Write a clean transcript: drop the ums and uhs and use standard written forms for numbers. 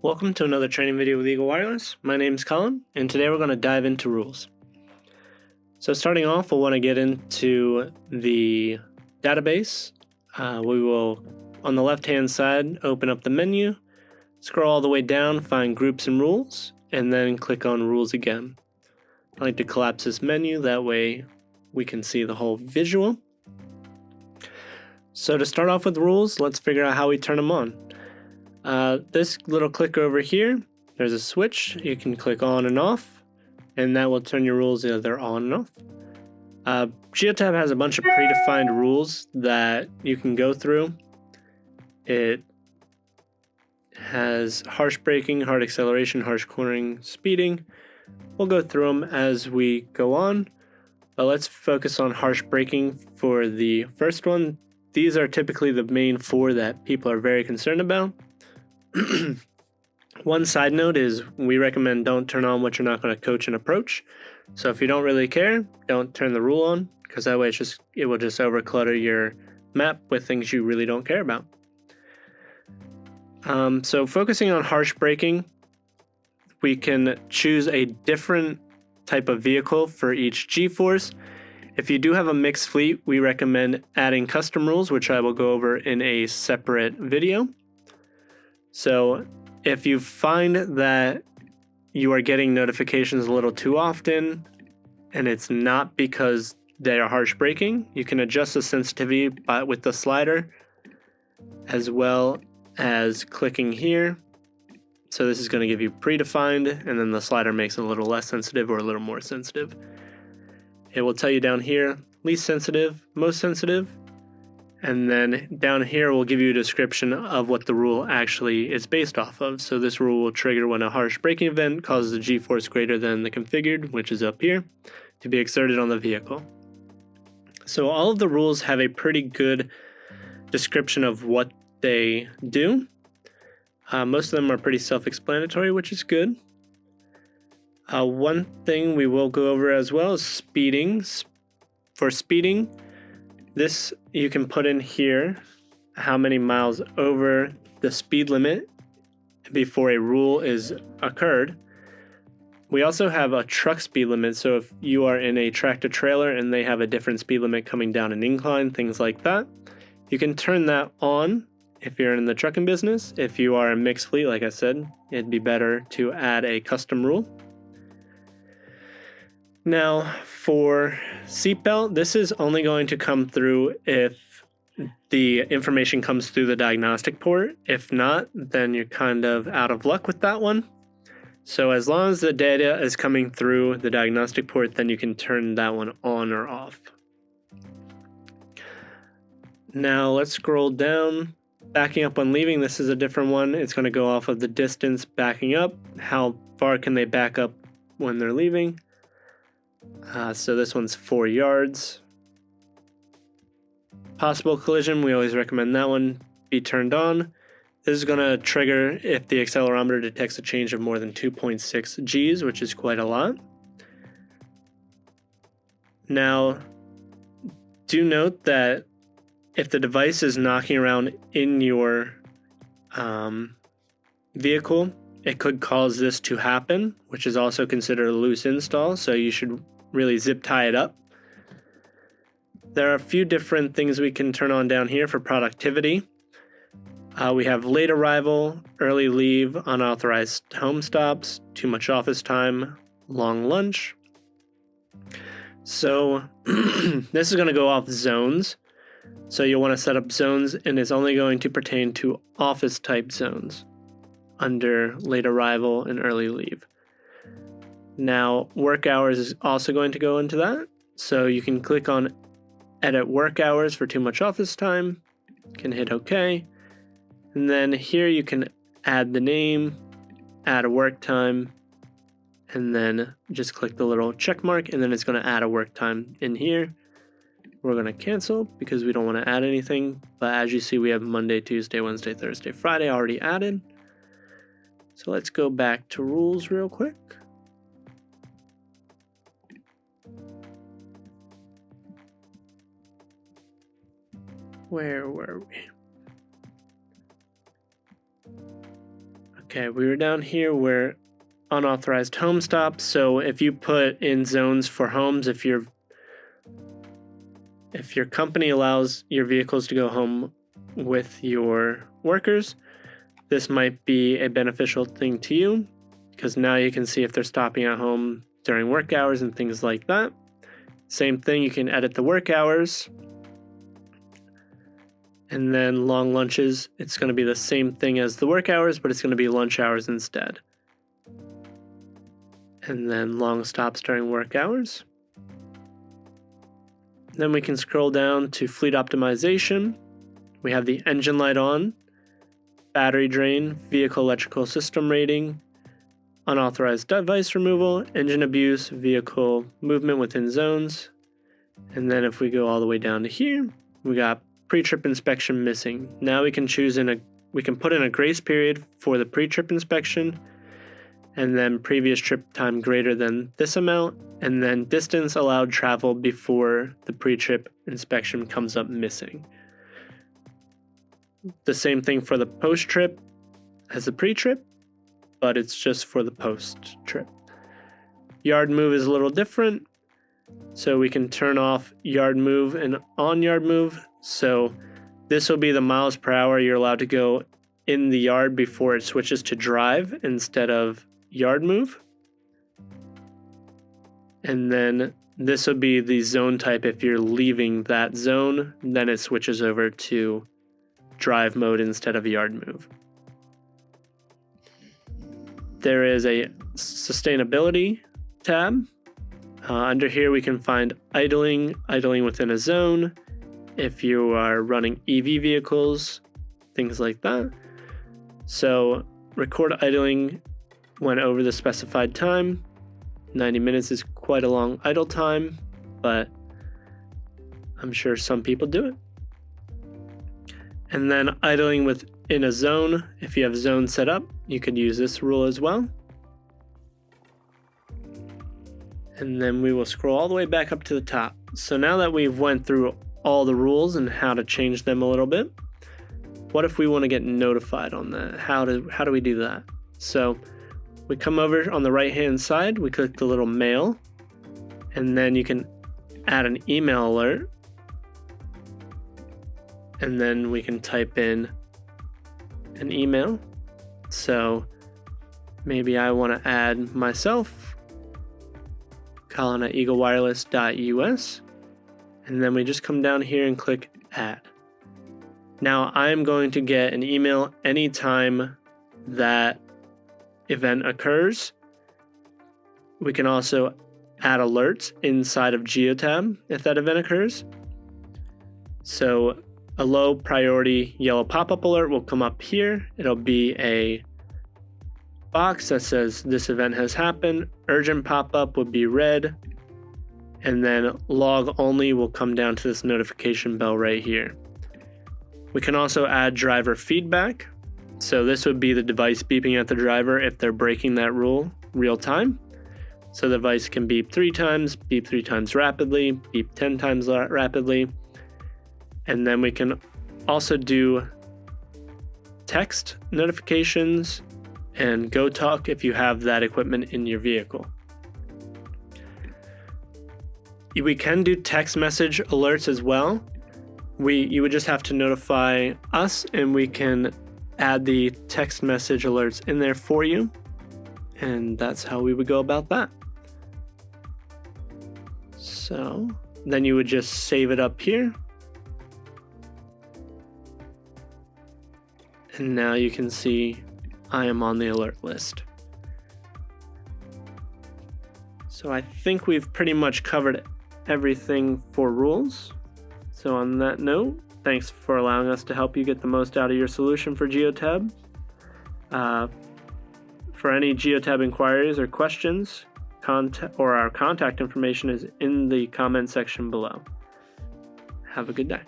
Welcome to another training video with Eaglewireless. My name's Colin, and today we're going to dive into rules. So starting off, we'll want to get into the database. We will, on the left-hand side, open up the menu, scroll all the way down, find Groups and Rules, and then click on Rules again. I like to collapse this menu, that way we can see the whole visual. So to start off with rules, let's figure out how we turn them on. This little click over here, there's a switch. You can click on and off, and that will turn your rules either on and off. Geotab has a bunch of predefined rules that you can go through. It has harsh braking, hard acceleration, harsh cornering, speeding. We'll go through them as we go on, but let's focus on harsh braking for the first one. These are typically the main four that people are very concerned about. One side note is we recommend don't turn on what you're not going to coach and approach. So if you don't really care, don't turn the rule on, because that way it will just overclutter your map with things you really don't care about. So focusing on harsh braking, we can choose a different type of vehicle for each G-force. If you do have a mixed fleet, we recommend adding custom rules, which I will go over in a separate video. So if you find that you are getting notifications a little too often and it's not because they are harsh braking, you can adjust the sensitivity with the slider as well as clicking here. So this is going to give you predefined, and then the slider makes it a little less sensitive or a little more sensitive. It will tell you down here, least sensitive, most sensitive. And then down here, we'll give you a description of what the rule actually is based off of. So this rule will trigger when a harsh braking event causes a G-force greater than the configured, which is up here, to be exerted on the vehicle. So all of the rules have a pretty good description of what they do. Most of them are pretty self-explanatory, which is good. One thing we will go over as well is speeding. For speeding, this you can put in here how many miles over the speed limit before a rule is occurred. We also have a truck speed limit, so if you are in a tractor trailer and they have a different speed limit coming down an incline, things like that, you can turn that on if you're in the trucking business. If you are a mixed fleet, like I said, it'd be better to add a custom rule. Now, for seatbelt, this is only going to come through if the information comes through the diagnostic port. If not, then you're kind of out of luck with that one. So as long as the data is coming through the diagnostic port, then you can turn that one on or off. Now let's scroll down. Backing up when leaving, this is a different one. It's going to go off of the distance backing up. How far can they back up when they're leaving? So this one's 4 yards. Possible collision, we always recommend that one be turned on. This is going to trigger if the accelerometer detects a change of more than 2.6 Gs, which is quite a lot. Now, do note that if the device is knocking around in your vehicle, it could cause this to happen, which is also considered a loose install, so you should really zip tie it up. There are a few different things we can turn on down here for productivity. We have late arrival, early leave, unauthorized home stops, too much office time, long lunch. So this is going to go off zones. So you'll want to set up zones, and it's only going to pertain to office type zones under late arrival and early leave. Now, work hours is also going to go into that. So you can click on edit work hours for too much office time, can hit OK. And then here you can add the name, add a work time, and then just click the little check mark, and then it's going to add a work time in here. We're going to cancel because we don't want to add anything. But as you see, we have Monday, Tuesday, Wednesday, Thursday, Friday already added. So let's go back to rules real quick. Where were we? Okay, we were down here where unauthorized home stops. So if you put in zones for homes, if your company allows your vehicles to go home with your workers, this might be a beneficial thing to you, because now you can see if they're stopping at home during work hours and things like that. Same thing, you can edit the work hours. And then long lunches, it's going to be the same thing as the work hours, but it's going to be lunch hours instead. And then long stops during work hours. Then we can scroll down to fleet optimization. We have the engine light on, battery drain, vehicle electrical system rating, unauthorized device removal, engine abuse, vehicle movement within zones. And then if we go all the way down to here, we got pre-trip inspection missing. Now we can we can put in a grace period for the pre-trip inspection, and then previous trip time greater than this amount, and then distance allowed travel before the pre-trip inspection comes up missing. The same thing for the post-trip as the pre-trip, but it's just for the post-trip. Yard move is a little different, so we can turn off yard move and on yard move. So this will be the miles per hour you're allowed to go in the yard before it switches to drive instead of yard move. And then this will be the zone type. If you're leaving that zone, then it switches over to drive mode instead of yard move. There is a sustainability tab. Under here we can find idling within a zone, if you are running EV vehicles, things like that. So record idling when over the specified time. 90 minutes is quite a long idle time, but I'm sure some people do it. And then idling within a zone, if you have zones set up, you could use this rule as well. And then we will scroll all the way back up to the top. So now that we've went through all the rules and how to change them a little bit, what if we want to get notified on that? How do we do that? So we come over on the right hand side, we click the little mail, and then you can add an email alert, and then we can type in an email. So maybe I want to add myself, Colin at eaglewireless.us, and then we just come down here and click add. Now I'm going to get an email anytime that event occurs. We can also add alerts inside of Geotab if that event occurs. So a low priority yellow pop-up alert will come up here. It'll be a box that says this event has happened. Urgent pop-up would be red, and then log only will come down to this notification bell right here. We can also add driver feedback. So this would be the device beeping at the driver if they're breaking that rule real time. So the device can beep 3 times, beep 3 times rapidly, beep 10 times rapidly. And then we can also do text notifications and Go Talk if you have that equipment in your vehicle. We can do text message alerts as well. You would just have to notify us, and we can add the text message alerts in there for you. And that's how we would go about that. So then you would just save it up here. And now you can see I am on the alert list. So I think we've pretty much covered everything for rules. So on that note, thanks for allowing us to help you get the most out of your solution for Geotab. For any Geotab inquiries or questions, our contact information is in the comment section below. Have a good day.